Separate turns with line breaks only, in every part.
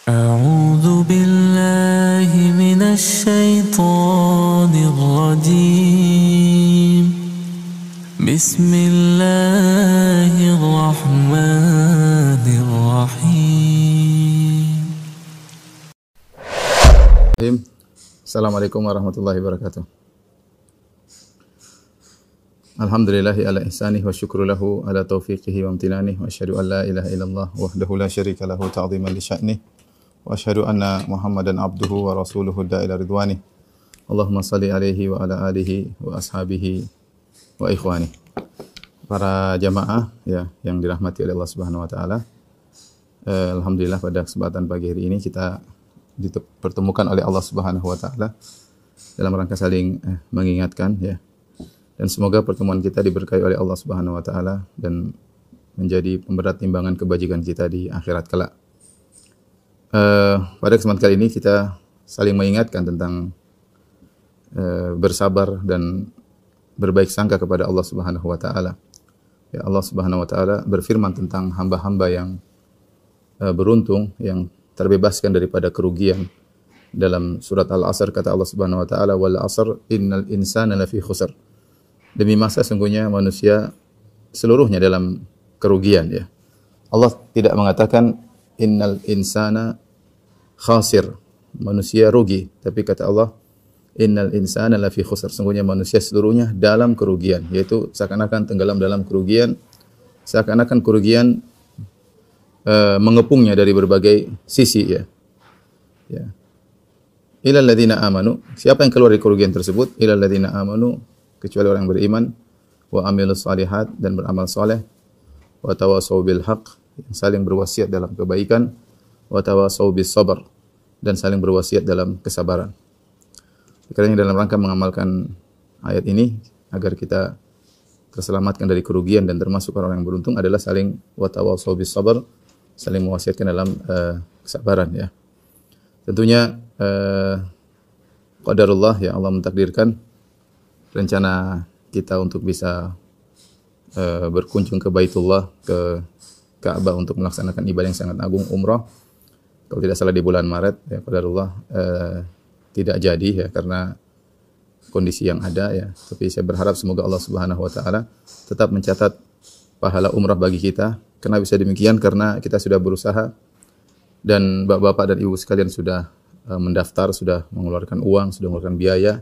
أعوذ بالله من الشيطان الرجيم بسم الله الرحمن الرحيم.
Assalamualaikum warahmatullahi wabarakatuh. Alhamdulillahi ala ihsanih wa syukru lahu ala taufiqihi wa amtinanih wa asyhadu an la ilaha illallah wahdahu la syarika lahu ta'ziman li sya'nih wa asyhadu anna Muhammadan abduhu wa rasuluhu da'ila ridwanih. Allahumma salli alaihi wa ala alihi wa ashabihi wa ikhwani. Para jamaah ya yang dirahmati oleh Allah Subhanahu wa taala. Alhamdulillah pada kesempatan pagi hari ini kita dipertemukan oleh Allah Subhanahu wa taala dalam rangka saling mengingatkan ya. Dan semoga pertemuan kita diberkahi oleh Allah Subhanahu wa taala dan menjadi pemberat timbangan kebajikan kita di akhirat kelak. Pada kesempatan kali ini kita saling mengingatkan tentang bersabar dan berbaik sangka kepada Allah Subhanahu wa taala. Ya, Allah Subhanahu wa taala berfirman tentang hamba-hamba yang beruntung yang terbebaskan daripada kerugian. Dalam surat Al-Asr kata Allah Subhanahu wa taala, "Wal 'asr innal insana lafi khusr." Demi masa sungguhnya manusia seluruhnya dalam kerugian ya. Allah tidak mengatakan innal insana khasir, manusia rugi, tapi kata Allah innal insana lafi khusr, sungguhnya manusia seluruhnya dalam kerugian, yaitu seakan-akan tenggelam dalam kerugian, seakan-akan kerugian mengepungnya dari berbagai sisi ya. Ya. Ilal ladzina amanu, siapa yang keluar dari kerugian tersebut? Ilal ladzina amanu, kecuali orang yang beriman, wa amilus salihat, dan beramal saleh, wa tawassaw bil haqq, yang saling berwasiat dalam kebaikan, wa tawassaw bis sabr, dan saling berwasiat dalam kesabaran. Karena dalam rangka mengamalkan ayat ini agar kita terselamatkan dari kerugian dan termasuk orang yang beruntung adalah saling wa tawassaw bis sabr, saling mewasiatkan dalam kesabaran ya. Tentunya qadarullah ya, Allah mentakdirkan rencana kita untuk bisa berkunjung ke Baitullah, ke Ka'bah untuk melaksanakan ibadah yang sangat agung, umrah. Kalau tidak salah di bulan Maret ya, qadarullah tidak jadi ya karena kondisi yang ada ya. Tapi saya berharap semoga Allah Subhanahu wa taala tetap mencatat pahala umrah bagi kita. Kenapa bisa demikian? Karena kita sudah berusaha dan bapak-bapak dan ibu sekalian sudah mendaftar, sudah mengeluarkan uang, sudah mengeluarkan biaya,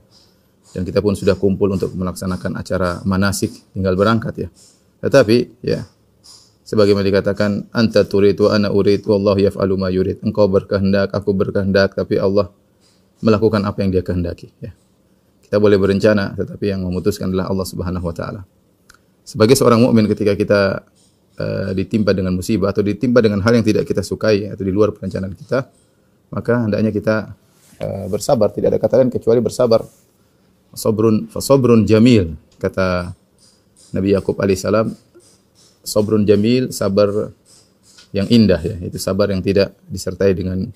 dan kita pun sudah kumpul untuk melaksanakan acara manasik, tinggal berangkat ya. Tetapi ya, sebagaimana dikatakan, anta turid wa ana urid wallahu yaf'alu ma yurid. Engkau berkehendak, aku berkehendak, tapi Allah melakukan apa yang Dia kehendaki ya. Kita boleh berencana, tetapi yang memutuskan adalah Allah Subhanahu wa taala. Sebagai seorang mukmin, ketika kita ditimpa dengan musibah atau ditimpa dengan hal yang tidak kita sukai atau di luar perencanaan kita, maka hendaknya kita bersabar. Tidak ada kata lain kecuali bersabar. Sabrun jamil, kata Nabi Yakub alaihissalam. Sabrun jamil, sabar yang indah ya, itu sabar yang tidak disertai dengan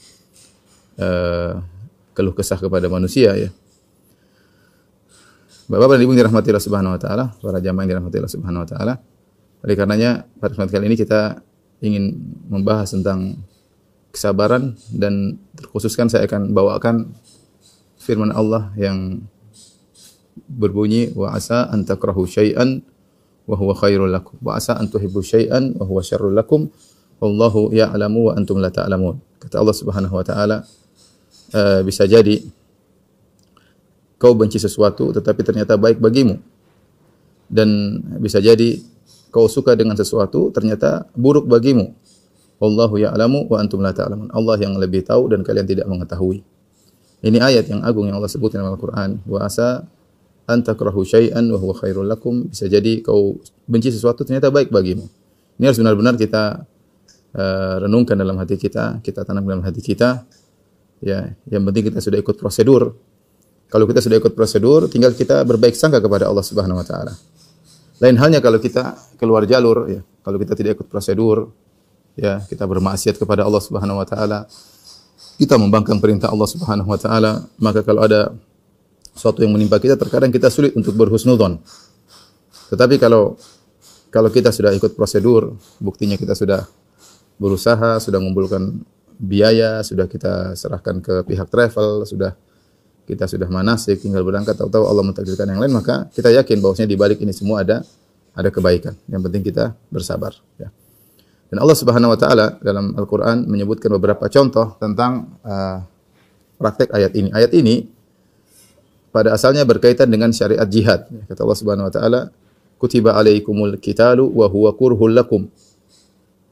keluh kesah kepada manusia ya. Bapak dan Ibu yang dirahmati Allah Subhanahu wa taala, para jamaah yang dirahmati Allah Subhanahu wa taala. Oleh karenanya pada kesempatan kali ini kita ingin membahas tentang kesabaran, dan terkhususkan saya akan bawakan firman Allah yang berbunyi wa asa an takrahu syai'an wa huwa khairul lakum wa asa an tuhibbu syai'an wa huwa syarrul lakum wallahu ya'lamu wa antum la ta'lamun. Kata Allah Subhanahu wa taala, bisa jadi kau benci sesuatu tetapi ternyata baik bagimu, dan bisa jadi kau suka dengan sesuatu ternyata buruk bagimu. Wallahu ya'lamu wa antum la ta'lamun. Allah yang lebih tahu dan kalian tidak mengetahui. Ini ayat yang agung yang Allah sebutkan dalam Al-Qur'an. Wa asa an takrahu syai'an wa huwa khairul lakum. Bisa jadi kau benci sesuatu ternyata baik bagimu. Ini harus benar-benar kita renungkan dalam hati kita, kita tanam dalam hati kita. Ya, yang penting kita sudah ikut prosedur. Kalau kita sudah ikut prosedur, tinggal kita berbaik sangka kepada Allah Subhanahu wa taala. Lain halnya kalau kita keluar jalur ya, kalau kita tidak ikut prosedur ya, kita bermaksiat kepada Allah Subhanahu wa taala, kita membangkang perintah Allah Subhanahu wa taala, maka kalau ada sesuatu yang menimpa kita, terkadang kita sulit untuk berhusnudzon. Tetapi kalau kita sudah ikut prosedur, buktinya kita sudah berusaha, sudah mengumpulkan biaya, sudah kita serahkan ke pihak travel, kita sudah manasik, tinggal berangkat, tahu-tahu Allah mentakdirkan yang lain, maka kita yakin bahwasanya di balik ini semua ada kebaikan. Yang penting kita bersabar, ya. Dan Allah Subhanahu wa taala dalam Al-Qur'an menyebutkan beberapa contoh tentang praktek ayat ini. Ayat ini pada asalnya berkaitan dengan syariat jihad. Kata Allah Subhanahu wa taala, "Kutiba alaikumul qitalu wa huwa kurhul lakum."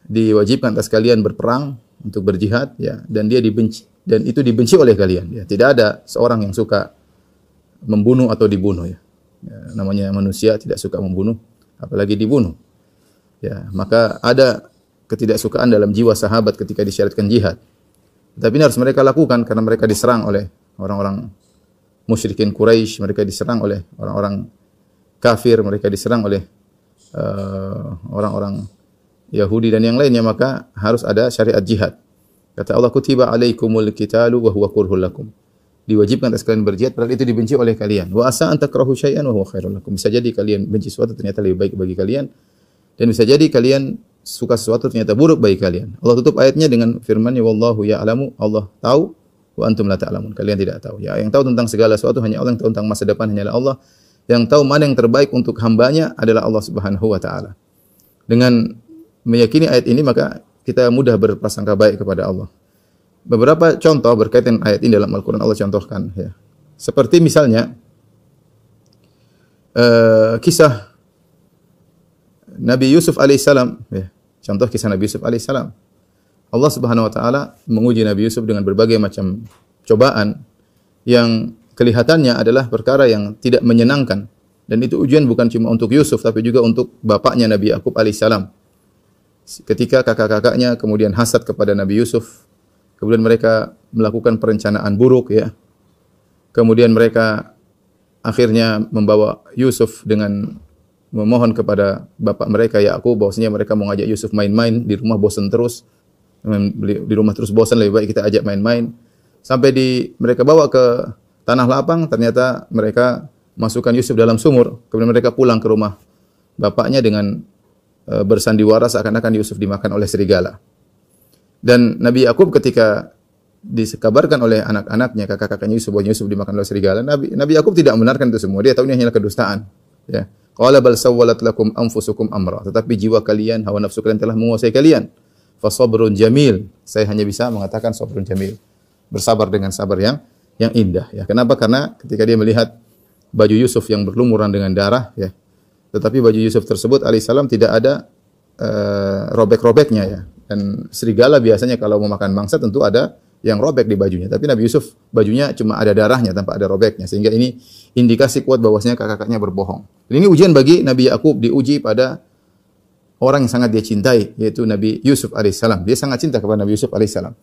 Diwajibkan atas kalian berperang untuk berjihad, ya, dan itu dibenci oleh kalian, ya. Tidak ada seorang yang suka membunuh atau dibunuh, ya. Ya, namanya manusia tidak suka membunuh apalagi dibunuh. Ya, maka ada ketidaksukaan dalam jiwa sahabat ketika disyariatkan jihad. Tapi ini harus mereka lakukan karena mereka diserang oleh orang-orang musyrikin Quraisy, mereka diserang oleh orang-orang kafir, mereka diserang oleh orang-orang Yahudi dan yang lainnya, maka harus ada syariat jihad. Kata Allah, kutiba alaikumul qitalu wa huwa kurhul lakum. Diwajibkan atas kalian berjihad padahal itu dibenci oleh kalian. Wa asa an takrahu syai'an wa huwa khairul lakum. Bisa jadi kalian benci sesuatu ternyata lebih baik bagi kalian, dan bisa jadi kalian suka sesuatu ternyata buruk bagi kalian. Allah tutup ayatnya dengan firman-Nya, wallahu ya'lamu, Allah tahu, wa antum la ta'lamun, kalian tidak tahu. Ya, yang tahu tentang segala sesuatu hanya Allah, yang tahu tentang masa depan hanyalah Allah. Yang tahu mana yang terbaik untuk hambanya adalah Allah Subhanahu wa taala. Dengan meyakini ayat ini maka kita mudah berprasangka baik kepada Allah. Beberapa contoh berkaitan ayat ini dalam Al-Qur'an Allah contohkan, ya. Seperti misalnya kisah Nabi Yusuf alaihissalam, ya. Contoh kisah Nabi Yusuf alaihissalam. Allah Subhanahu wa taala menguji Nabi Yusuf dengan berbagai macam cobaan yang kelihatannya adalah perkara yang tidak menyenangkan, dan itu ujian bukan cuma untuk Yusuf tapi juga untuk bapaknya Nabi Yakub alaihissalam. Ketika kakak-kakaknya kemudian hasad kepada Nabi Yusuf, kemudian mereka melakukan perencanaan buruk, ya. Kemudian mereka akhirnya membawa Yusuf dengan memohon kepada bapak mereka Yakub bahwasanya mereka mau ngajak Yusuf main-main di rumah, bosan terus. Di rumah terus bosan, lebih baik kita ajak main-main. Sampai mereka bawa ke tanah lapang, ternyata mereka masukkan Yusuf dalam sumur. Kemudian mereka pulang ke rumah bapaknya dengan bersandiwara seakan-akan Yusuf dimakan oleh serigala. Dan Nabi Yakub ketika dikabarkan oleh anak-anaknya, kakak-kakaknya Yusuf, bahwa Yusuf dimakan oleh serigala, Nabi Yakub tidak membenarkan itu semua. Dia tahu ini hanyalah kedustaan, ya. Qala bal sawwalat lakum anfusukum amra. Tetapi jiwa kalian, hawa nafsu kalian telah menguasai kalian. Fa sabrun jamil. Saya hanya bisa mengatakan sabrun jamil. Bersabar dengan sabar yang indah, ya. Kenapa? Karena ketika dia melihat baju Yusuf yang berlumuran dengan darah, ya. Tetapi baju Yusuf tersebut alaihissalam tidak ada robek-robeknya, ya. Dan serigala biasanya kalau mau makan mangsa tentu ada yang robek di bajunya. Tapi Nabi Yusuf bajunya cuma ada darahnya tanpa ada robeknya. Sehingga ini indikasi kuat bahwasanya kakak-kakaknya berbohong. Dan ini ujian bagi Nabi Yakub, diuji pada orang yang sangat dia cintai, yaitu Nabi Yusuf alaihissalam. Dia sangat cinta kepada Nabi Yusuf alaihissalam.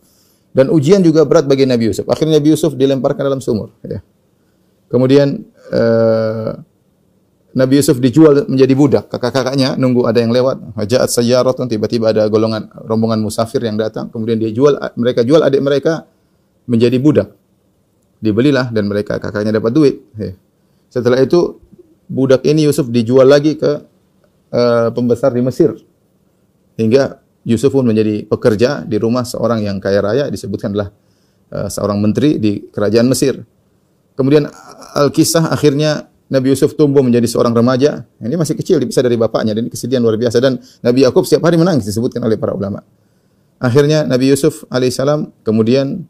Dan ujian juga berat bagi Nabi Yusuf. Akhirnya Nabi Yusuf dilemparkan dalam sumur, ya. Kemudian Nabi Yusuf dijual menjadi budak. Kakak-kakaknya nunggu ada yang lewat. Ja'at sayyaratun, tiba-tiba ada rombongan musafir yang datang. Kemudian mereka jual adik mereka menjadi budak. Dibelilah dan mereka kakaknya dapat duit. Setelah itu budak ini Yusuf dijual lagi ke pembesar di Mesir. Hingga Yusuf pun menjadi pekerja di rumah seorang yang kaya raya, disebutkan adalah seorang menteri di kerajaan Mesir. Kemudian Al-Kisah akhirnya Nabi Yusuf tumbuh menjadi seorang remaja. Ini masih kecil, dipisah dari bapaknya, dan ini kesedihan luar biasa. Dan Nabi Yakub setiap hari menangis, disebutkan oleh para ulama. Akhirnya Nabi Yusuf alaihissalam kemudian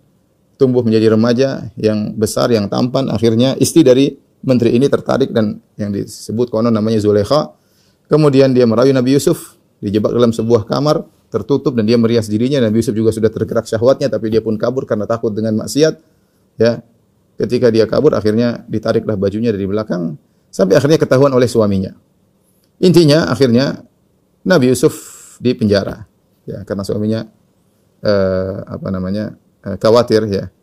tumbuh menjadi remaja yang besar, yang tampan. Akhirnya istri dari menteri ini tertarik, dan yang disebut konon namanya Zulaikha. Kemudian dia merayu Nabi Yusuf, dijebak dalam sebuah kamar tertutup, dan dia merias dirinya. Nabi Yusuf juga sudah tergerak syahwatnya, tapi dia pun kabur karena takut dengan maksiat, ya. Ketika dia kabur, akhirnya ditariklah bajunya dari belakang sampai akhirnya ketahuan oleh suaminya. Intinya akhirnya Nabi Yusuf dipenjara, ya, karena suaminya khawatir, ya,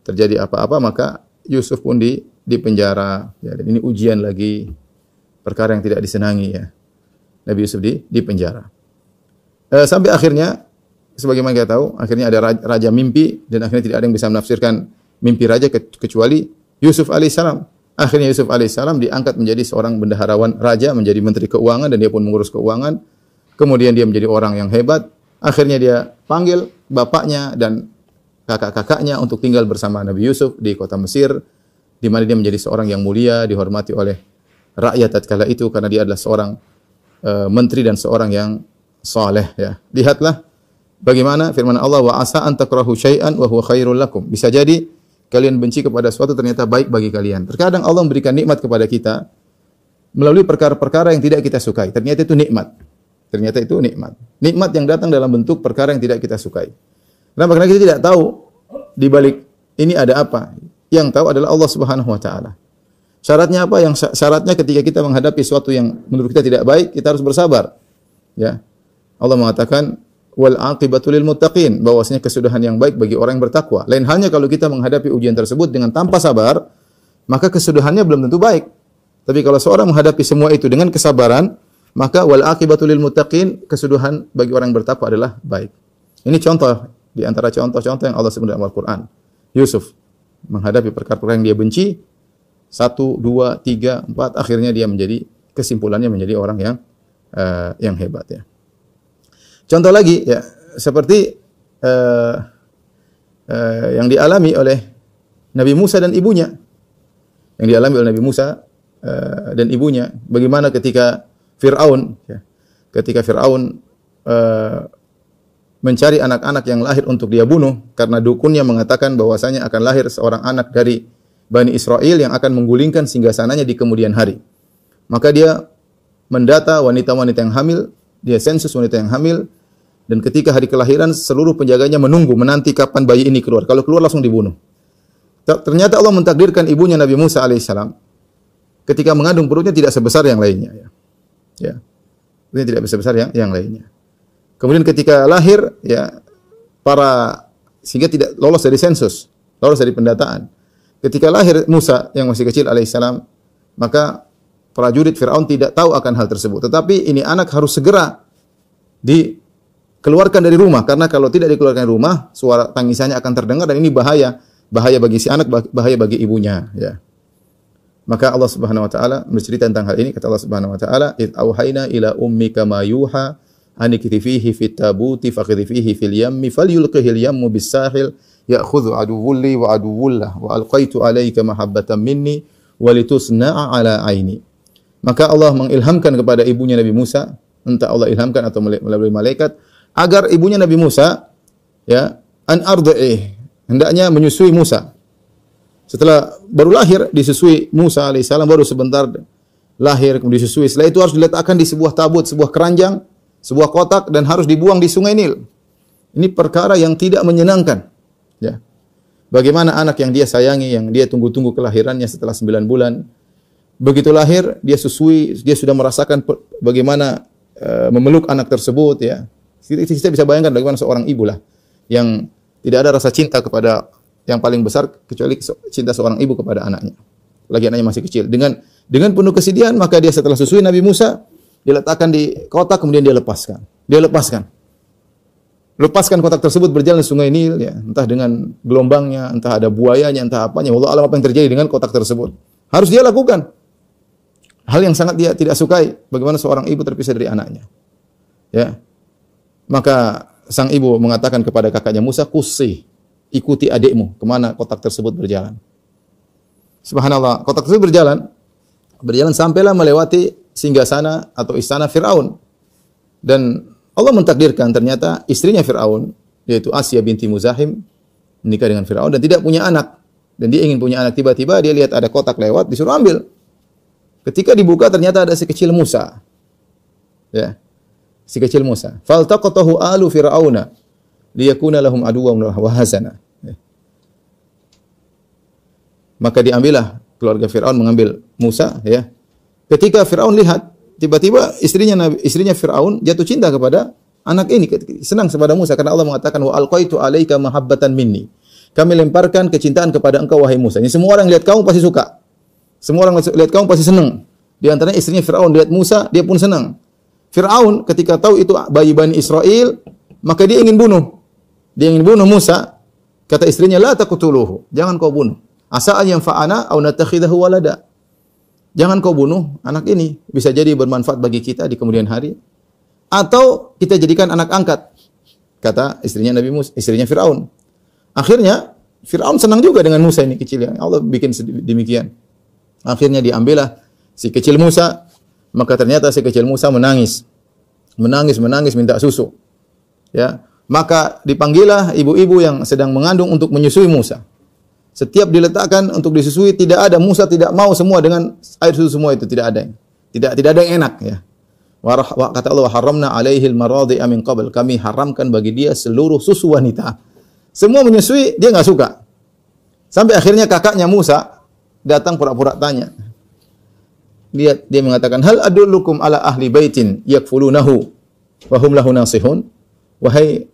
terjadi apa-apa, maka Yusuf pun dipenjara, ya. Dan ini ujian lagi, perkara yang tidak disenangi, ya. Nabi Yusuf dipenjara. Sampai akhirnya sebagaimana kita tahu, akhirnya ada raja mimpi, dan akhirnya tidak ada yang bisa menafsirkan mimpi raja kecuali Yusuf alaihissalam. Akhirnya Yusuf alaihissalam diangkat menjadi seorang bendaharawan raja, menjadi menteri keuangan, dan dia pun mengurus keuangan. Kemudian dia menjadi orang yang hebat. Akhirnya dia panggil bapaknya dan kakak-kakaknya untuk tinggal bersama Nabi Yusuf di kota Mesir, di mana dia menjadi seorang yang mulia, dihormati oleh rakyat tatkala itu karena dia adalah seorang menteri dan seorang yang saleh ya. Lihatlah bagaimana firman Allah, wa asa an takrahu syai'an wa huwa khairul lakum. Bisa jadi kalian benci kepada sesuatu ternyata baik bagi kalian. Terkadang Allah memberikan nikmat kepada kita melalui perkara-perkara yang tidak kita sukai. Ternyata itu nikmat. Ternyata itu nikmat. Nikmat yang datang dalam bentuk perkara yang tidak kita sukai. Kenapa? Karena kita tidak tahu di balik ini ada apa. Yang tahu adalah Allah Subhanahu wa taala. Syaratnya apa? Syaratnya ketika kita menghadapi sesuatu yang menurut kita tidak baik, kita harus bersabar. Ya. Allah mengatakan wal aqibatu lil muttaqin, bahwasanya kesudahan yang baik bagi orang yang bertakwa. Lain halnya kalau kita menghadapi ujian tersebut dengan tanpa sabar, maka kesudahannya belum tentu baik. Tapi kalau seorang menghadapi semua itu dengan kesabaran, maka wal aqibatu lil muttaqin, kesudahan bagi orang yang bertakwa adalah baik. Ini contoh di antara contoh-contoh yang Allah sebut dalam Al-Qur'an. Yusuf menghadapi perkara-perkara yang dia benci, 1, 2, 3, 4, akhirnya dia menjadi, kesimpulannya menjadi orang yang hebat ya. Contoh lagi ya, seperti yang dialami oleh Nabi Musa dan ibunya. Yang dialami oleh Nabi Musa dan ibunya, bagaimana ketika Fir'aun mencari anak-anak yang lahir untuk dia bunuh karena dukunnya mengatakan bahwasanya akan lahir seorang anak dari Bani Israel yang akan menggulingkan singgasananya di kemudian hari. Maka dia mendata wanita-wanita yang hamil, dia sensus wanita yang hamil, dan ketika hari kelahiran seluruh penjaganya menanti kapan bayi ini keluar. Kalau keluar langsung dibunuh. Ternyata Allah mentakdirkan ibunya Nabi Musa alaihissalam ketika mengandung perutnya tidak sebesar yang lainnya. Ya, ini tidak sebesar yang lainnya. Kemudian ketika lahir, ya, sehingga tidak lolos dari sensus, lolos dari pendataan. Ketika lahir Musa yang masih kecil alaihissalam, maka prajurit Fir'aun tidak tahu akan hal tersebut. Tetapi ini anak harus segera dikeluarkan dari rumah, karena kalau tidak dikeluarkan dari rumah, suara tangisannya akan terdengar dan ini bahaya bagi si anak, bahaya bagi ibunya. Ya. Maka Allah Subhanahu Wa Taala bercerita tentang hal ini. Kata Allah Subhanahu Wa Taala, "Id auhayna ila ummika ma yuha anikthi fihi fit tabuti faqdi fihi fil yammi falyulqihil yammu bis sahil ya'khudhu aduwwun li wa aduwwullah wa alqaitu alayka mahabbatan minni wa litusna'a ala aini." Maka Allah mengilhamkan kepada ibunya Nabi Musa, entah Allah ilhamkan atau melalui malaikat, agar ibunya Nabi Musa ya an ardhi'i, hendaknya menyusui Musa. Setelah baru lahir disusui Musa alaihissalam, baru sebentar lahir kemudian disusui. Setelah itu harus diletakkan di sebuah tabut, sebuah keranjang, sebuah kotak dan harus dibuang di Sungai Nil. Ini perkara yang tidak menyenangkan. Ya. Bagaimana anak yang dia sayangi, yang dia tunggu-tunggu kelahirannya setelah 9 bulan, begitu lahir dia susui, dia sudah merasakan bagaimana memeluk anak tersebut. Ya. Kita bisa bayangkan bagaimana seorang ibu lah yang tidak ada rasa cinta kepada yang paling besar kecuali cinta seorang ibu kepada anaknya. Lagi anaknya masih kecil. Dengan penuh kesedihan, maka dia setelah susui Nabi Musa, diletakkan di kotak, kemudian dia lepaskan. Lepaskan kotak tersebut, berjalan di Sungai Nil, ya, entah dengan gelombangnya, entah ada buayanya, entah apanya. Wallahu a'lam apa yang terjadi dengan kotak tersebut. Harus dia lakukan. Hal yang sangat dia tidak sukai, bagaimana seorang ibu terpisah dari anaknya. Ya. Maka sang ibu mengatakan kepada kakaknya Musa, "Kusi, ikuti adikmu kemana kotak tersebut berjalan." Subhanallah, kotak tersebut berjalan sampailah melewati singgasana atau istana Fir'aun. Dan Allah mentakdirkan ternyata istrinya Fir'aun, yaitu Asya binti Muzahim, menikah dengan Fir'aun dan tidak punya anak. Dan dia ingin punya anak, tiba-tiba dia lihat ada kotak lewat, disuruh ambil. Ketika dibuka ternyata ada si kecil Musa. Ya. Si kecil Musa. Faltaqatahu alu Fir'auna liyakuna lahum aduwwan wa hazana. Maka diambillah keluarga Fir'aun mengambil Musa, ya. Ketika Fir'aun lihat, tiba-tiba istrinya Fir'aun jatuh cinta kepada anak ini, senang kepada Musa karena Allah mengatakan wa alqaitu alaika mahabbatan minni. Kami lemparkan kecintaan kepada engkau wahai Musa. Ini semua orang lihat kamu pasti suka. Semua orang lihat kamu pasti senang. Di antaranya istrinya Fir'aun lihat Musa, dia pun senang. Fir'aun ketika tahu itu bayi Bani Israel, maka dia ingin bunuh. Dia ingin bunuh Musa. Kata istrinya, la taqtuluhu, jangan kau bunuh. Asa an yanfa'ana aw natakhidahu walada. Jangan kau bunuh anak ini, bisa jadi bermanfaat bagi kita di kemudian hari, atau kita jadikan anak angkat. Kata istrinya Nabi Musa, istrinya Fir'aun. Akhirnya Fir'aun senang juga dengan Musa ini kecil, yang Allah bikin demikian. Akhirnya diambillah si kecil Musa, maka ternyata si kecil Musa menangis minta susu. Ya, maka dipanggillah ibu-ibu yang sedang mengandung untuk menyusui Musa. Setiap diletakkan untuk disusui, tidak ada, Musa tidak mau, semua dengan air susu semua itu tidak ada. Tidak ada yang enak ya. Kata Allah, haramna alaihil maradi'a min qabl. Kami haramkan bagi dia seluruh susu wanita. Semua menyusui, dia enggak suka. Sampai akhirnya kakaknya Musa datang pura-pura tanya. Dia mengatakan, hal adullukum ala ahli baitin yakfulunahu wa hum lahu nasihun. Wahai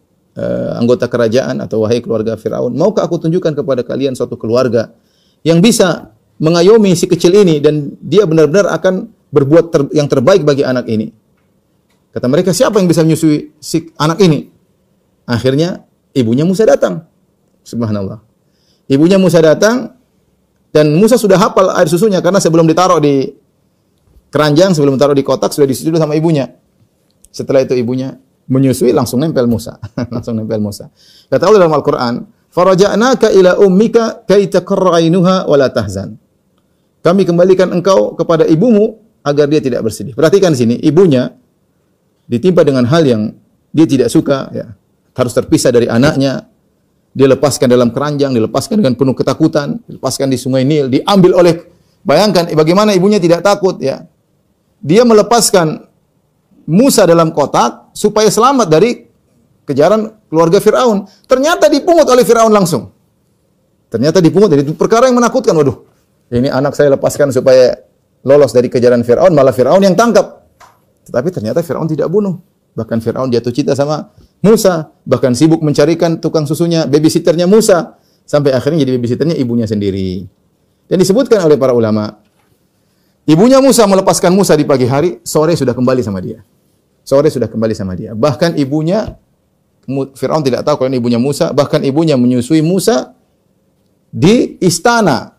anggota kerajaan atau wahai keluarga Fir'aun, maukah aku tunjukkan kepada kalian suatu keluarga yang bisa mengayomi si kecil ini dan dia benar-benar akan berbuat yang terbaik bagi anak ini. Kata mereka, siapa yang bisa menyusui si anak ini? Akhirnya ibunya Musa datang. Subhanallah. Ibunya Musa datang dan Musa sudah hafal air susunya karena sebelum ditaruh di keranjang, sebelum ditaruh di kotak sudah disusu sama ibunya. Setelah itu ibunya menyusui, langsung nempel Musa. Langsung nempel Musa. Kata Allah dalam Al-Quran, faraja'naka ila ummika kay taqarra 'ainuha wa la tahzan. Kami kembalikan engkau kepada ibumu agar dia tidak bersedih. Perhatikan sini, ibunya ditimpa dengan hal yang dia tidak suka, ya. Harus terpisah dari anaknya. Dia lepaskan dalam keranjang, dilepaskan dengan penuh ketakutan, dilepaskan di Sungai Nil, diambil oleh, bayangkan bagaimana ibunya tidak takut, ya. Dia melepaskan Musa dalam kotak supaya selamat dari kejaran keluarga Fir'aun. Ternyata dipungut oleh Fir'aun langsung. Ternyata dipungut. Jadi itu perkara yang menakutkan. Waduh, ini anak saya lepaskan supaya lolos dari kejaran Fir'aun, malah Fir'aun yang tangkap. Tetapi ternyata Fir'aun tidak bunuh. Bahkan Fir'aun jatuh cinta sama Musa. Bahkan sibuk mencarikan tukang susunya, babysitternya Musa. Sampai akhirnya jadi babysitternya ibunya sendiri. Dan disebutkan oleh para ulama, ibunya Musa melepaskan Musa di pagi hari, sore sudah kembali sama dia. Sore sudah kembali sama dia. Bahkan ibunya, Fir'aun tidak tahu kalau ini ibunya Musa, bahkan ibunya menyusui Musa di istana.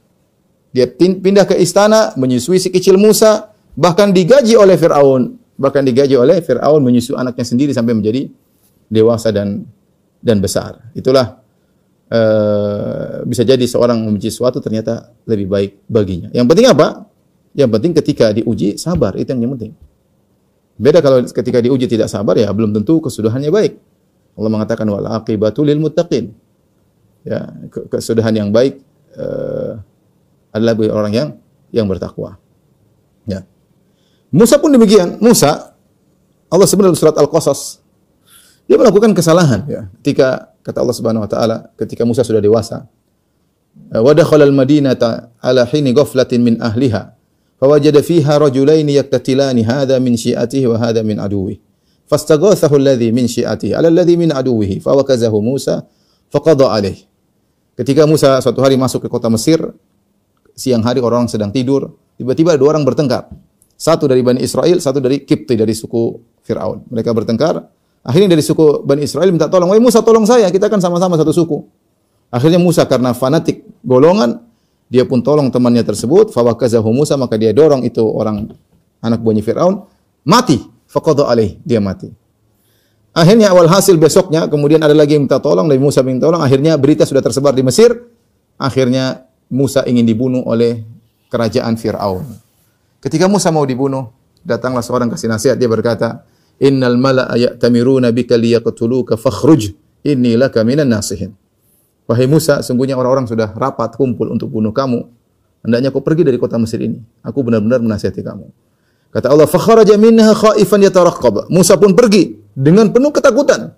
Dia pindah ke istana, menyusui si kecil Musa, bahkan digaji oleh Fir'aun. Bahkan digaji oleh Fir'aun menyusui anaknya sendiri sampai menjadi dewasa dan besar. Itulah bisa jadi seorang membenci sesuatu ternyata lebih baik baginya. Yang penting apa? Yang penting ketika diuji sabar, itu yang penting. Beda kalau ketika diuji tidak sabar, ya belum tentu kesudahannya baik. Allah mengatakan wal aqibatu lil muttaqin. Ya, kesudahan yang baik adalah bagi orang yang bertakwa. Ya. Musa pun demikian. Musa, Allah sebenarnya surat Al-Qasas, dia melakukan kesalahan, ya. Ketika kata Allah Subhanahu wa taala, ketika Musa sudah dewasa, wa dakhala al-madinata ala hini ghaflatin min ahliha fawajada fiha rajulaini yaqtatilani hadha min syi'atihi wa hadha min aduwwihi fastaghathahu alladhi min syi'atihi ala alladhi min aduwwihi fawakazahu Musa faqada alaihi. Ketika Musa suatu hari masuk ke kota Mesir, siang hari orang sedang tidur, tiba-tiba dua orang bertengkar. Satu dari Bani Israel, satu dari Kipti, dari suku Fir'aun. Mereka bertengkar. Akhirnya dari suku Bani Israel minta tolong, "Wahai Musa, tolong saya, kita kan sama-sama satu suku." Akhirnya Musa karena fanatik golongan, dia pun tolong temannya tersebut, fawakazahu Musa, maka dia dorong itu orang anak buahnya Fir'aun, mati, faqada alaih, dia mati. Akhirnya awal hasil besoknya, kemudian ada lagi yang minta tolong, dari Musa minta tolong, akhirnya berita sudah tersebar di Mesir, akhirnya Musa ingin dibunuh oleh kerajaan Fir'aun. Ketika Musa mau dibunuh, datanglah seorang kasih nasihat, dia berkata, "Innal mala'a ya'tamiruna bika liyaqtuluka fakhruj, inni laka minan nasihin." Wahai Musa, sungguhnya orang-orang sudah rapat kumpul untuk bunuh kamu. Hendaknya kau pergi dari kota Mesir ini. Aku benar-benar menasihati kamu. Kata Allah, "Fakharaja minha khaifan yataraqqab." Musa pun pergi dengan penuh ketakutan.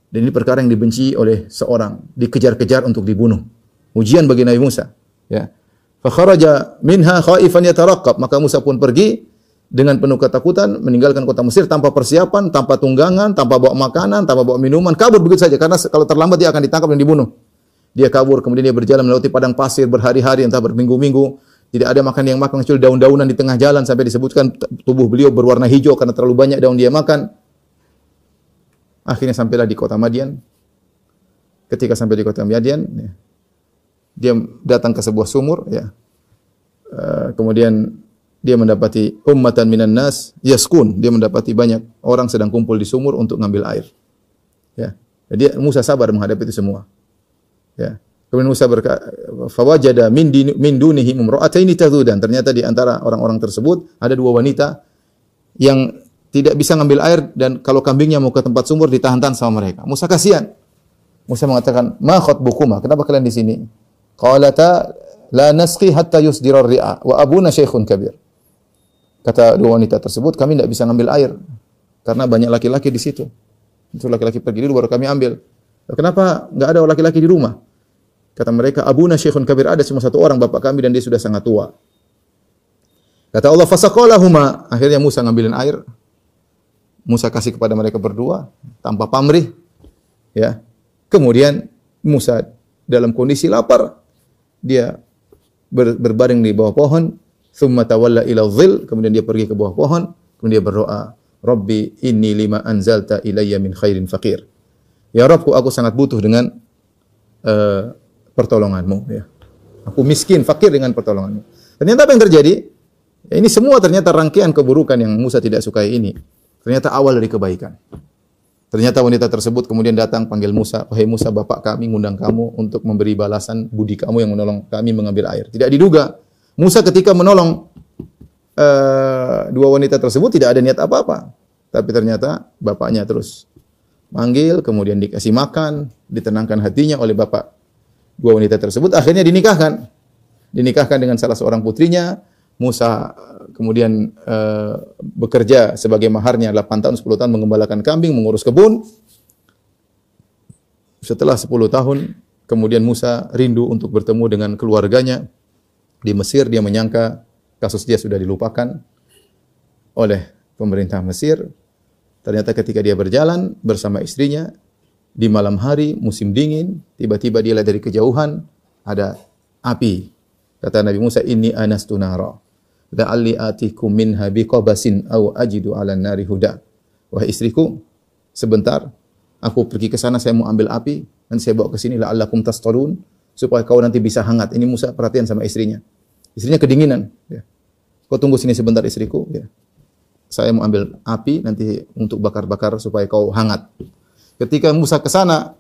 Dan ini perkara yang dibenci oleh seorang, dikejar-kejar untuk dibunuh. Ujian bagi Nabi Musa, ya. Fakharaja minha khaifan yataraqqab. Maka Musa pun pergi dengan penuh ketakutan, meninggalkan kota Mesir tanpa persiapan, tanpa tunggangan, tanpa bawa makanan, tanpa bawa minuman, kabur begitu saja karena kalau terlambat dia akan ditangkap dan dibunuh. Dia kabur, kemudian dia berjalan melewati padang pasir berhari-hari, entah berminggu-minggu. Tidak ada makan yang makan kecuali daun-daunan di tengah jalan, sampai disebutkan tubuh beliau berwarna hijau karena terlalu banyak daun dia makan. Akhirnya sampailah di kota Madian. Ketika sampai di kota Madian, ya, dia datang ke sebuah sumur, ya. Kemudian dia mendapati ummatan minan nas yaskun, dia mendapati banyak orang sedang kumpul di sumur untuk ngambil air. Ya. Jadi Musa sabar menghadapi itu semua. Ya. Kemudian Musa berkata, "Fawajada min dunihim imra'ataini tazudan." Ternyata di antara orang-orang tersebut ada dua wanita yang tidak bisa ngambil air dan kalau kambingnya mau ke tempat sumur ditahan-tahan sama mereka. Musa kasihan. Musa mengatakan, "Ma khatbukuma? Kenapa kalian di sini?" Qalata la nasqi hatta yusdira ar-ri'a wa abuna syekhun kabir. Kata dua wanita tersebut, kami tidak bisa ngambil air karena banyak laki-laki di situ. Itu laki-laki pergi dulu baru kami ambil. Kenapa enggak ada laki-laki di rumah? Kata mereka, abuna syekhun kabir, ada cuma satu orang bapak kami dan dia sudah sangat tua. Kata Allah, fasaqalahuma. Akhirnya Musa ngambilin air. Musa kasih kepada mereka berdua tanpa pamrih. Ya. Kemudian Musa dalam kondisi lapar, dia berbaring di bawah pohon, thumma tawalla ila dhil, kemudian dia pergi ke bawah pohon, kemudian dia berdoa, Rabbi inni lima anzalta ilayya min khairin faqir. Ya Rabbku, aku sangat butuh dengan pertolonganmu. Ya. Aku miskin, fakir dengan pertolonganmu. Ternyata apa yang terjadi? Ya, ini semua ternyata rangkaian keburukan yang Musa tidak sukai ini. Ternyata awal dari kebaikan. Ternyata wanita tersebut kemudian datang panggil Musa, wahai Musa, bapak kami ngundang kamu untuk memberi balasan budi kamu yang menolong kami mengambil air. Tidak diduga, Musa ketika menolong dua wanita tersebut tidak ada niat apa-apa. Tapi ternyata bapaknya terus manggil, kemudian dikasih makan, ditenangkan hatinya oleh bapak dua wanita tersebut. Akhirnya dinikahkan. Dinikahkan dengan salah seorang putrinya. Musa kemudian bekerja sebagai maharnya 8 tahun, 10 tahun mengembalakan kambing, mengurus kebun. Setelah 10 tahun, kemudian Musa rindu untuk bertemu dengan keluarganya di Mesir. Dia menyangka kasus dia sudah dilupakan oleh pemerintah Mesir. Ternyata ketika dia berjalan bersama istrinya di malam hari, musim dingin, tiba-tiba dia lihat dari kejauhan ada api. Kata Nabi Musa, inni anastu nara. La'alli atikum minha biqabasin aw ajidu 'alan nari huda. Wahai istriku, sebentar aku pergi ke sana, saya mau ambil api, nanti saya bawa ke sini la'allakum tastalun, supaya kau nanti bisa hangat. Ini Musa perhatian sama istrinya. Istrinya kedinginan, ya. Kau tunggu sini sebentar istriku, ya. Saya mau ambil api nanti untuk bakar-bakar supaya kau hangat. Ketika Musa ke sana,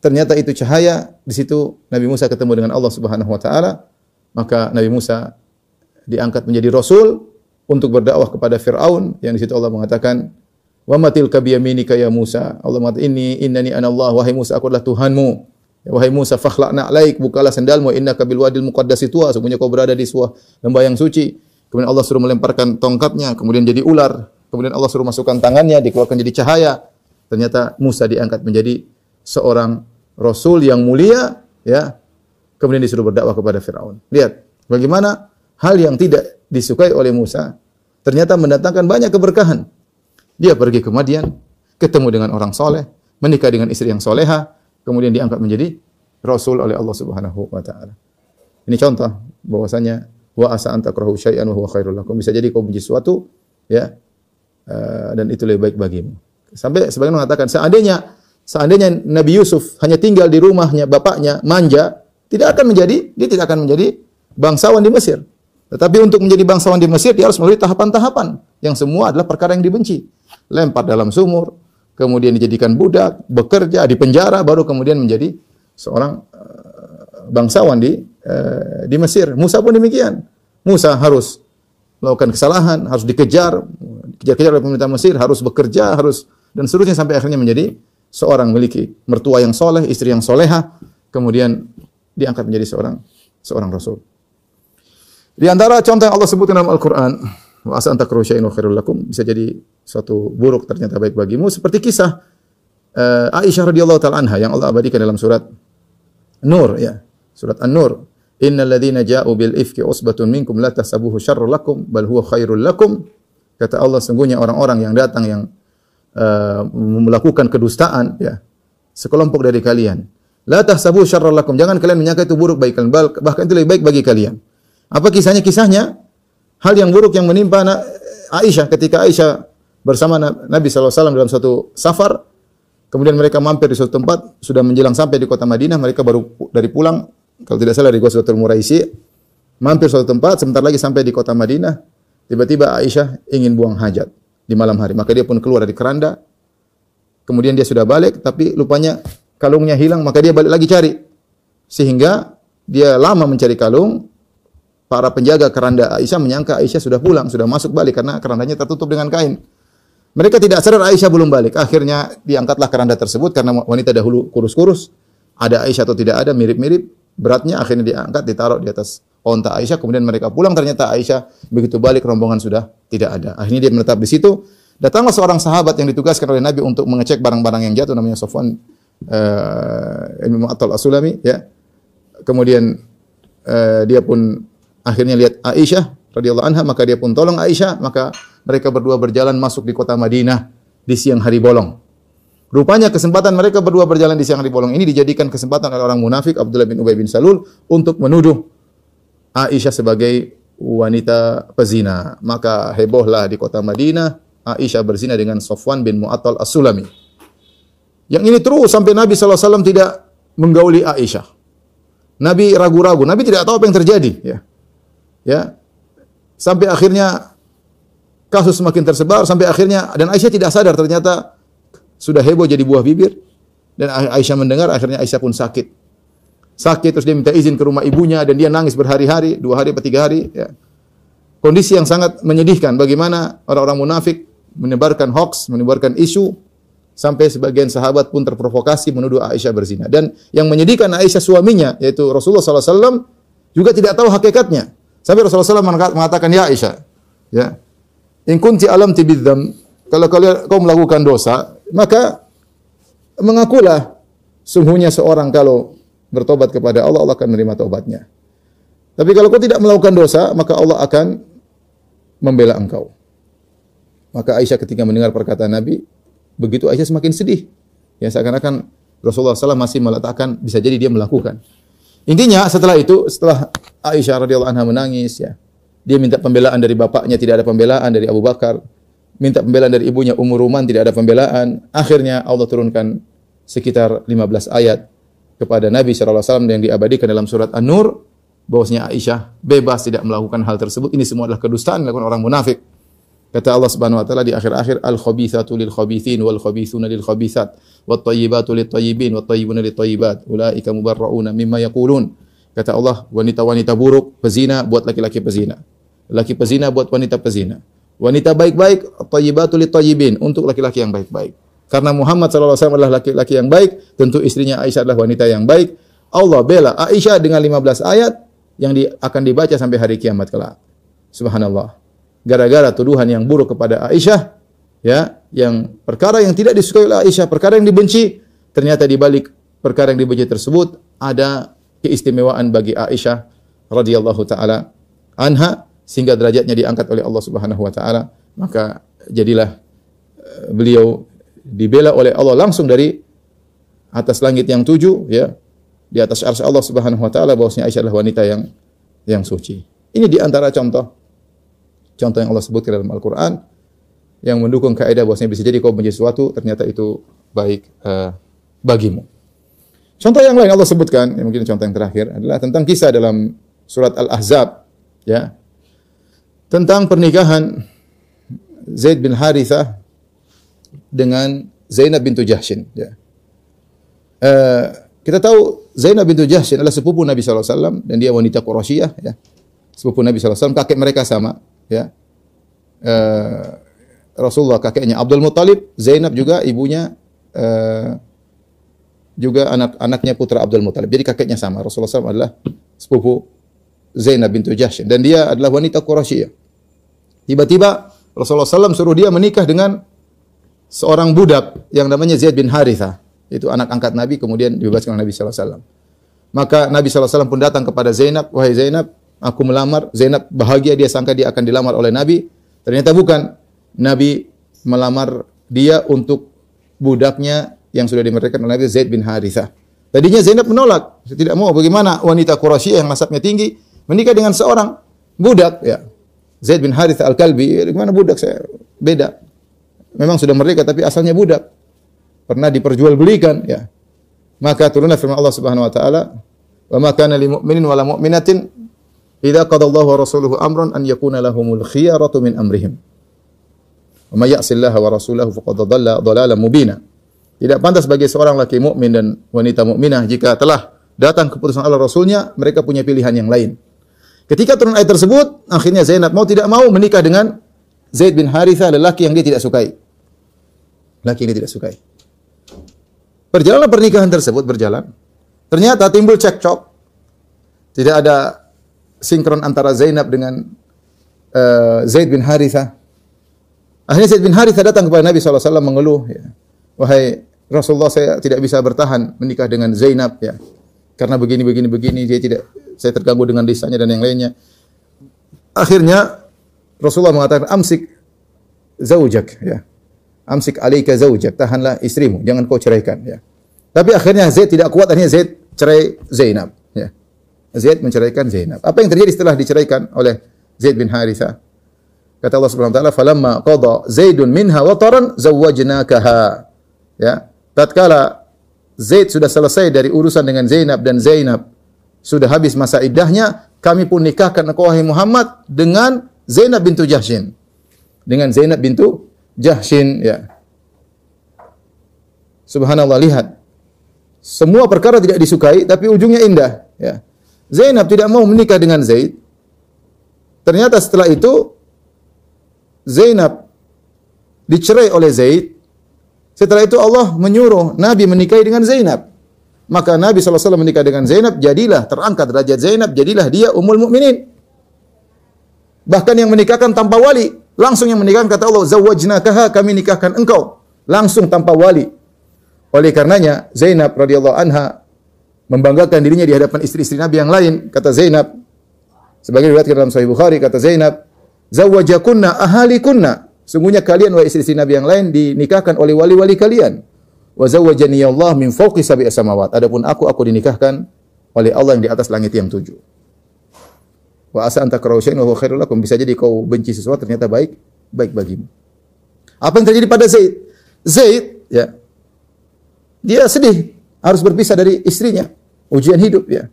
ternyata itu cahaya. Di situ Nabi Musa ketemu dengan Allah Subhanahu wa taala. Maka Nabi Musa diangkat menjadi rasul untuk berdakwah kepada Firaun, yang di situ Allah mengatakan, "Wa matilka biyaminika ya Musa." Allah mengatakan, innani anallah, wahai Musa, aku adalah Tuhanmu. Wahai Musa, fakhla'na 'alaik, bukalah sandalmu, innaka bil wadil muqaddasi tuwa, sesungguhnya kau berada di sebuah lembah yang suci. Kemudian Allah suruh melemparkan tongkatnya, kemudian jadi ular. Kemudian Allah suruh masukkan tangannya, dikeluarkan jadi cahaya. Ternyata Musa diangkat menjadi seorang rasul yang mulia, ya. Kemudian disuruh berdakwah kepada Firaun. Lihat bagaimana hal yang tidak disukai oleh Musa ternyata mendatangkan banyak keberkahan. Dia pergi ke Madian, ketemu dengan orang soleh, menikah dengan istri yang soleha, kemudian diangkat menjadi rasul oleh Allah Subhanahu wa taala. Ini contoh bahwasanya wa asa an takrahu syai'an wa huwa khairul lakum. Bisa jadi kau benci sesuatu, ya, dan itu lebih baik bagimu. Sampai sebagian mengatakan seandainya Nabi Yusuf hanya tinggal di rumahnya bapaknya, manja, dia tidak akan menjadi bangsawan di Mesir. Tetapi untuk menjadi bangsawan di Mesir, dia harus melalui tahapan-tahapan yang semua adalah perkara yang dibenci. Lempar dalam sumur, kemudian dijadikan budak, bekerja di penjara, baru kemudian menjadi seorang bangsawan di Mesir. Musa pun demikian. Musa harus melakukan kesalahan, harus dikejar oleh pemerintah Mesir, harus bekerja, dan seterusnya sampai akhirnya menjadi seorang memiliki mertua yang soleh, istri yang soleha, kemudian diangkat menjadi seorang rasul. Di antara contoh yang Allah sebutkan dalam Al-Quran, wa asa an takrahu syai'an wa khairul lakum, bisa jadi suatu buruk ternyata baik bagimu, seperti kisah Aisyah radhiyallahu taala anha yang Allah abadikan dalam surat Nur, ya. Surat An-Nur. Innal ladzina ja'u bil ifki usbatun minkum la tahsabuhu syarran lakum bal huwa khairul lakum. Kata Allah, sungguhnya orang-orang yang datang yang melakukan kedustaan, ya, sekelompok dari kalian. La tahsabuhu syarran lakum. Jangan kalian menyangka itu buruk bagi kalian, bahkan itu lebih baik bagi kalian. Apa kisahnya? Kisahnya hal yang buruk yang menimpa Aisyah ketika Aisyah bersama Nabi SAW dalam suatu safar. Kemudian mereka mampir di suatu tempat, sudah menjelang sampai di kota Madinah, mereka baru dari pulang, kalau tidak salah dari Ghazwatul Muraisi, mampir suatu tempat, sebentar lagi sampai di kota Madinah, tiba-tiba Aisyah ingin buang hajat di malam hari. Maka dia pun keluar dari keranda, kemudian dia sudah balik, tapi lupanya kalungnya hilang, maka dia balik lagi cari. Sehingga dia lama mencari kalung. Para penjaga keranda Aisyah menyangka Aisyah sudah pulang, sudah masuk balik karena kerandanya tertutup dengan kain. Mereka tidak sadar Aisyah belum balik. Akhirnya diangkatlah keranda tersebut karena wanita dahulu kurus-kurus. Ada Aisyah atau tidak ada, mirip-mirip. Beratnya akhirnya diangkat, ditaruh di atas onta Aisyah. Kemudian mereka pulang, ternyata Aisyah begitu balik rombongan sudah tidak ada. Akhirnya dia menetap di situ. Datanglah seorang sahabat yang ditugaskan oleh Nabi untuk mengecek barang-barang yang jatuh, namanya Sofwan bin Mu'attal As-Sulami. Ya. Kemudian dia pun akhirnya lihat Aisyah radhiyallahu anha, maka dia pun tolong Aisyah, maka mereka berdua berjalan masuk di kota Madinah di siang hari bolong. Rupanya kesempatan mereka berdua berjalan di siang hari bolong ini dijadikan kesempatan oleh orang munafik Abdullah bin Ubay bin Salul untuk menuduh Aisyah sebagai wanita pezina. Maka hebohlah di kota Madinah, Aisyah berzina dengan Sofwan bin Mu'attal As-Sulami. Yang ini terus sampai Nabi SAW tidak menggauli Aisyah. Nabi ragu-ragu, Nabi tidak tahu apa yang terjadi. Ya, sampai akhirnya kasus semakin tersebar, sampai akhirnya, dan Aisyah tidak sadar ternyata sudah heboh jadi buah bibir. Dan Aisyah mendengar, akhirnya Aisyah pun sakit. Terus dia minta izin ke rumah ibunya, dan dia nangis berhari-hari, 2 hari atau 3 hari. Ya. Kondisi yang sangat menyedihkan, bagaimana orang-orang munafik menyebarkan hoax, menyebarkan isu, sampai sebagian sahabat pun terprovokasi menuduh Aisyah berzina. Dan yang menyedihkan, Aisyah suaminya, yaitu Rasulullah SAW, juga tidak tahu hakikatnya. Sampai Rasulullah SAW mengatakan, ya Aisyah, ya, in kunti alamti bidzam, kalau kau melakukan dosa, maka mengakulah, sungguhnya seorang kalau bertobat kepada Allah, Allah akan menerima taubatnya. Tapi kalau kau tidak melakukan dosa, maka Allah akan membela engkau. Maka Aisyah ketika mendengar perkataan Nabi, begitu Aisyah semakin sedih. Ya, seakan-akan Rasulullah SAW masih meletakkan, bisa jadi dia melakukan. Intinya setelah itu, setelah Aisyah radhiyallahu anha menangis, ya, dia minta pembelaan dari bapaknya, tidak ada pembelaan dari Abu Bakar. Minta pembelaan dari ibunya Ummu Ruman, tidak ada pembelaan. Akhirnya Allah turunkan sekitar 15 ayat kepada Nabi SAW yang diabadikan dalam surat An-Nur, bahwasanya Aisyah bebas tidak melakukan hal tersebut. Ini semua adalah kedustaan dilakukan orang munafik. Kata Allah Subhanahu wa taala di akhir-akhir, al-khabithatu lil-khabithin wal-khabithuna lil-khabithat wat-thayyibatu lit-thayyibin wat-thayyibuna lit-thayyibat ulaika mubarrauna mimma yaqulun. Kata Allah, wanita-wanita buruk pezina buat laki-laki pezina. Laki pezina buat wanita pezina. Wanita baik-baik, at-thayyibatu lit-thayyibin, untuk laki-laki yang baik-baik. Karena Muhammad sallallahu alaihi wasallam adalah laki-laki yang baik, tentu istrinya Aisyah adalah wanita yang baik. Allah bela Aisyah dengan 15 ayat yang akan dibaca sampai hari kiamat kelak. Subhanallah. Gara-gara tuduhan yang buruk kepada Aisyah, ya, yang perkara yang tidak disukai oleh Aisyah, perkara yang dibenci, ternyata di balik perkara yang dibenci tersebut ada keistimewaan bagi Aisyah radhiyallahu taala anha, sehingga derajatnya diangkat oleh Allah Subhanahu wa taala. Maka jadilah beliau dibela oleh Allah langsung dari atas langit yang 7, ya, di atas arsy Allah Subhanahu wa taala, bahwasanya Aisyah adalah wanita yang suci. Ini di antara contoh yang Allah sebutkan dalam Al-Quran yang mendukung kaidah bahwasanya bisa jadi kau benci sesuatu, ternyata itu baik bagimu. Contoh yang lain Allah sebutkan, yang mungkin contoh yang terakhir adalah tentang kisah dalam surat Al-Ahzab, ya, tentang pernikahan Zaid bin Harithah dengan Zainab bintu Jahshin. Ya. Kita tahu Zainab bintu Jahshin adalah sepupu Nabi SAW dan dia wanita Quraisyah, ya. Sepupu Nabi SAW, kakek mereka sama. Ya, Rasulullah kakeknya Abdul Muttalib, Zainab juga ibunya juga anak-anaknya putra Abdul Muttalib. Jadi kakeknya sama. Rasulullah SAW adalah sepupu Zainab bintu Jahshin dan dia adalah wanita Quraisyah. Tiba-tiba Rasulullah SAW suruh dia menikah dengan seorang budak yang namanya Zaid bin Harithah. Itu anak angkat Nabi, kemudian dibebaskan oleh Nabi SAW. Maka Nabi SAW pun datang kepada Zainab, wahai Zainab, aku melamar. Zainab bahagia, dia sangka dia akan dilamar oleh Nabi. Ternyata bukan. Nabi melamar dia untuk budaknya yang sudah dimerdekakan oleh Nabi, Zaid bin Harithah. Tadinya Zainab menolak. Saya tidak mau, bagaimana wanita Quraisy yang nasabnya tinggi menikah dengan seorang budak, ya. Zaid bin Harithah Al-Kalbi, bagaimana budak, saya beda. Memang sudah merdeka tapi asalnya budak. Pernah diperjualbelikan, ya. Maka turunlah firman Allah Subhanahu wa taala, "Wa ma kana lil mu'minin wa la mu'minatin idza qadallahu wa rasuluhu amran an yakuna lahumul khiyaratu min amrihim. Wa may ya'sillaha wa rasulahu faqad dhalla dhalalan mubina." Tidak pantas bagi seorang laki mukmin dan wanita mukminah jika telah datang keputusan Allah Rasulnya, mereka punya pilihan yang lain. Ketika turun ayat tersebut, akhirnya Zainab mau tidak mau menikah dengan Zaid bin Harithah, lelaki yang dia tidak sukai. Laki yang dia tidak sukai. Perjalanan pernikahan tersebut berjalan. Ternyata timbul cekcok. Tidak ada sinkron antara Zainab dengan Zaid bin Harithah. Akhirnya Zaid bin Harithah datang kepada Nabi SAW mengeluh, ya. Wahai Rasulullah, saya tidak bisa bertahan menikah dengan Zainab, ya. Karena begini, saya terganggu dengan lisannya dan yang lainnya. Akhirnya Rasulullah mengatakan, amsik zaujak, ya. Amsik alaika zaujak, tahanlah istrimu, jangan kau ceraikan, ya. Tapi akhirnya Zaid tidak kuat, akhirnya Zaid cerai Zainab, ya. Zaid menceraikan Zainab. Apa yang terjadi setelah diceraikan oleh Zaid bin Harithah? Kata Allah Subhanahu wa taala, "Falamma qada Zaidun minha wataran zawwajnakaha." Ya, tatkala Zaid sudah selesai dari urusan dengan Zainab dan Zainab sudah habis masa iddahnya, kami pun nikahkan engkau wahai Muhammad dengan Zainab bintu Jahsyin. Dengan Zainab bintu Jahsyin, ya. Subhanallah, lihat. Semua perkara tidak disukai tapi ujungnya indah, ya. Zainab tidak mau menikah dengan Zaid. Ternyata setelah itu Zainab dicerai oleh Zaid. Setelah itu Allah menyuruh Nabi menikahi dengan Zainab. Maka Nabi SAW menikah dengan Zainab, jadilah terangkat derajat Zainab, jadilah dia Ummul Mukminin. Bahkan yang menikahkan tanpa wali, langsung yang menikahkan kata Allah, zawwajnakaha, kami nikahkan engkau, langsung tanpa wali. Oleh karenanya Zainab radhiyallahu anha membanggakan dirinya di hadapan istri-istri Nabi yang lain. Kata Zainab, sebagai riwayat dalam Sahih Bukhari, kata Zainab, zawwajakunna ahalikunna. Sungguhnya kalian wahai istri-istri Nabi yang lain dinikahkan oleh wali-wali kalian. Wa zawwajani Allah min fawqi sab'i samawat. Adapun aku dinikahkan oleh Allah yang di atas langit yang 7. Wa asa an takrahu syai'an wa huwa khairul lakum. Bisa jadi kau benci sesuatu ternyata baik bagimu. Apa yang terjadi pada Zaid? Zaid, ya. Dia sedih harus berpisah dari istrinya. Ujian hidup, ya.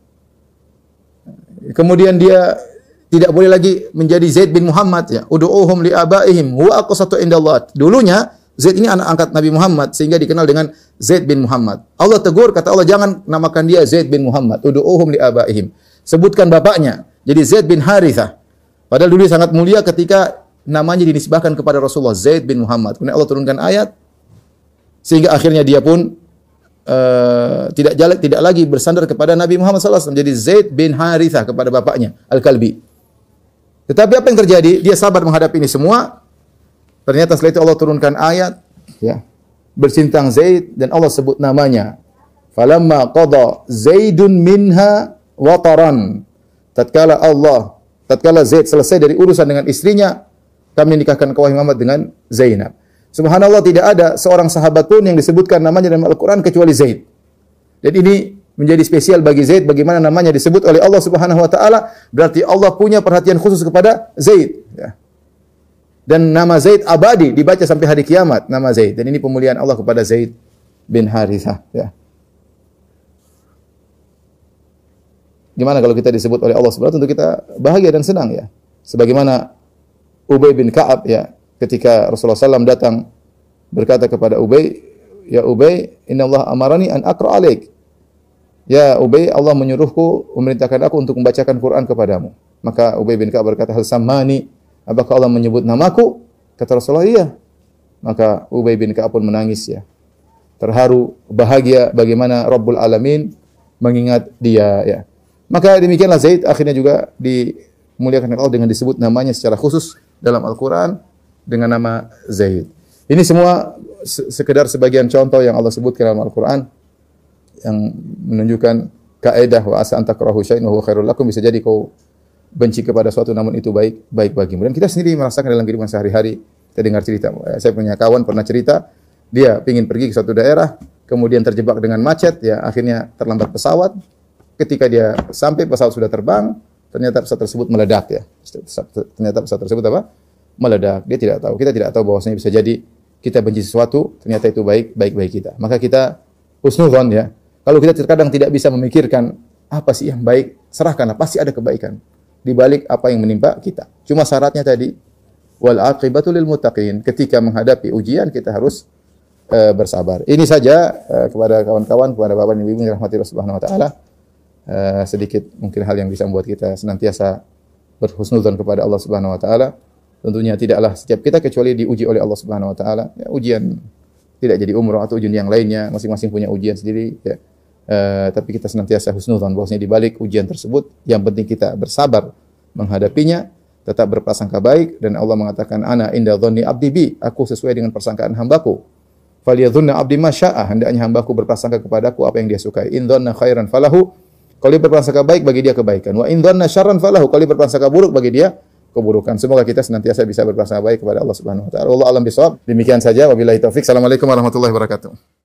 Kemudian dia tidak boleh lagi menjadi Zaid bin Muhammad, ya. Ud'uuhum li abaihim huwa aqsatu indallah. Dulunya Zaid ini anak angkat Nabi Muhammad sehingga dikenal dengan Zaid bin Muhammad. Allah tegur, kata Allah, jangan namakan dia Zaid bin Muhammad. Ud'uuhum li abaihim. Sebutkan bapaknya. Jadi Zaid bin Harithah. Padahal dulu sangat mulia ketika namanya dinisbahkan kepada Rasulullah, Zaid bin Muhammad. Kemudian Allah turunkan ayat sehingga akhirnya dia pun tidak lagi bersandar kepada Nabi Muhammad SAW. Jadi Zaid bin Harithah kepada bapaknya Al-Kalbi. Tetapi apa yang terjadi? Dia sabar menghadapi ini semua. Ternyata setelah itu Allah turunkan ayat, ya, bersintang Zaid dan Allah sebut namanya. Falamma qada Zaidun minha wataran. Tatkala Zaid selesai dari urusan dengan istrinya, kami nikahkan kau Muhammad dengan Zainab. Subhanallah, tidak ada seorang sahabat pun yang disebutkan namanya dalam Al-Quran kecuali Zaid. Dan ini menjadi spesial bagi Zaid, bagaimana namanya disebut oleh Allah Subhanahu wa taala, berarti Allah punya perhatian khusus kepada Zaid, ya. Dan nama Zaid abadi, dibaca sampai hari kiamat nama Zaid. Dan ini pemuliaan Allah kepada Zaid bin Harithah, ya. Gimana kalau kita disebut oleh Allah Subhanahu wa taala, tentu kita bahagia dan senang, ya. Sebagaimana Ubay bin Ka'ab, ya, ketika Rasulullah SAW datang berkata kepada Ubay, ya Ubay, inna Allah amarani an aqra alaik. Ya Ubay, Allah menyuruhku, memerintahkan aku untuk membacakan Quran kepadamu. Maka Ubay bin Ka'ab berkata, hal samani, apakah Allah menyebut namaku? Kata Rasulullah, iya. Maka Ubay bin Ka'ab pun menangis, ya. Terharu, bahagia bagaimana Rabbul Alamin mengingat dia, ya. Maka demikianlah Zaid akhirnya juga dimuliakan oleh Allah dengan disebut namanya secara khusus dalam Al-Quran dengan nama Zaid. Ini semua sekedar sebagian contoh yang Allah sebutkan dalam Al-Quran yang menunjukkan kaidah wa asa an takrahu syai'an wa huwa khairul lakum. Bisa jadi kau benci kepada suatu namun itu baik bagimu. Dan kita sendiri merasakan dalam kehidupan sehari-hari. Kita dengar cerita, saya punya kawan pernah cerita, dia ingin pergi ke suatu daerah, kemudian terjebak dengan macet, ya akhirnya terlambat pesawat. Ketika dia sampai, pesawat sudah terbang, ternyata pesawat tersebut meledak, ya. Ternyata pesawat tersebut apa? Meledak. Dia tidak tahu. Kita tidak tahu bahwasanya bisa jadi kita benci sesuatu, ternyata itu baik bagi kita. Maka kita husnudzon, ya. Kalau kita terkadang tidak bisa memikirkan apa sih yang baik, serahkanlah, pasti ada kebaikan di balik apa yang menimpa kita. Cuma syaratnya tadi, wal aqibatu lil muttaqin. Ketika menghadapi ujian kita harus bersabar. Ini saja kepada kawan-kawan, kepada bapak dan ibu yang dirahmati Allah Subhanahu wa taala. Sedikit mungkin hal yang bisa membuat kita senantiasa berhusnudzon kepada Allah Subhanahu wa taala. Tentunya tidaklah setiap kita kecuali diuji oleh Allah Subhanahu wa taala. Ya, ujian tidak jadi umrah atau ujian yang lainnya, masing-masing punya ujian sendiri ya. Tapi kita senantiasa husnudzon bahwasanya di balik ujian tersebut yang penting kita bersabar menghadapinya, tetap berprasangka baik, dan Allah mengatakan ana inda dhanni abdi bi, aku sesuai dengan persangkaan hambaku. Faliyadhunna abdi ma syaa, hendaknya hambaku berprasangka kepadaku apa yang dia sukai. In dhanna khairan falahu, kalau dia berprasangka baik bagi dia kebaikan. Wa in dhanna syarran falahu, kalau dia berprasangka buruk bagi dia keburukan. Semoga kita senantiasa bisa berprasangka baik kepada Allah Subhanahu wa taala. Wallahu a'lam bishawab. Demikian saja, wabillahi taufik. Assalamualaikum warahmatullahi wabarakatuh.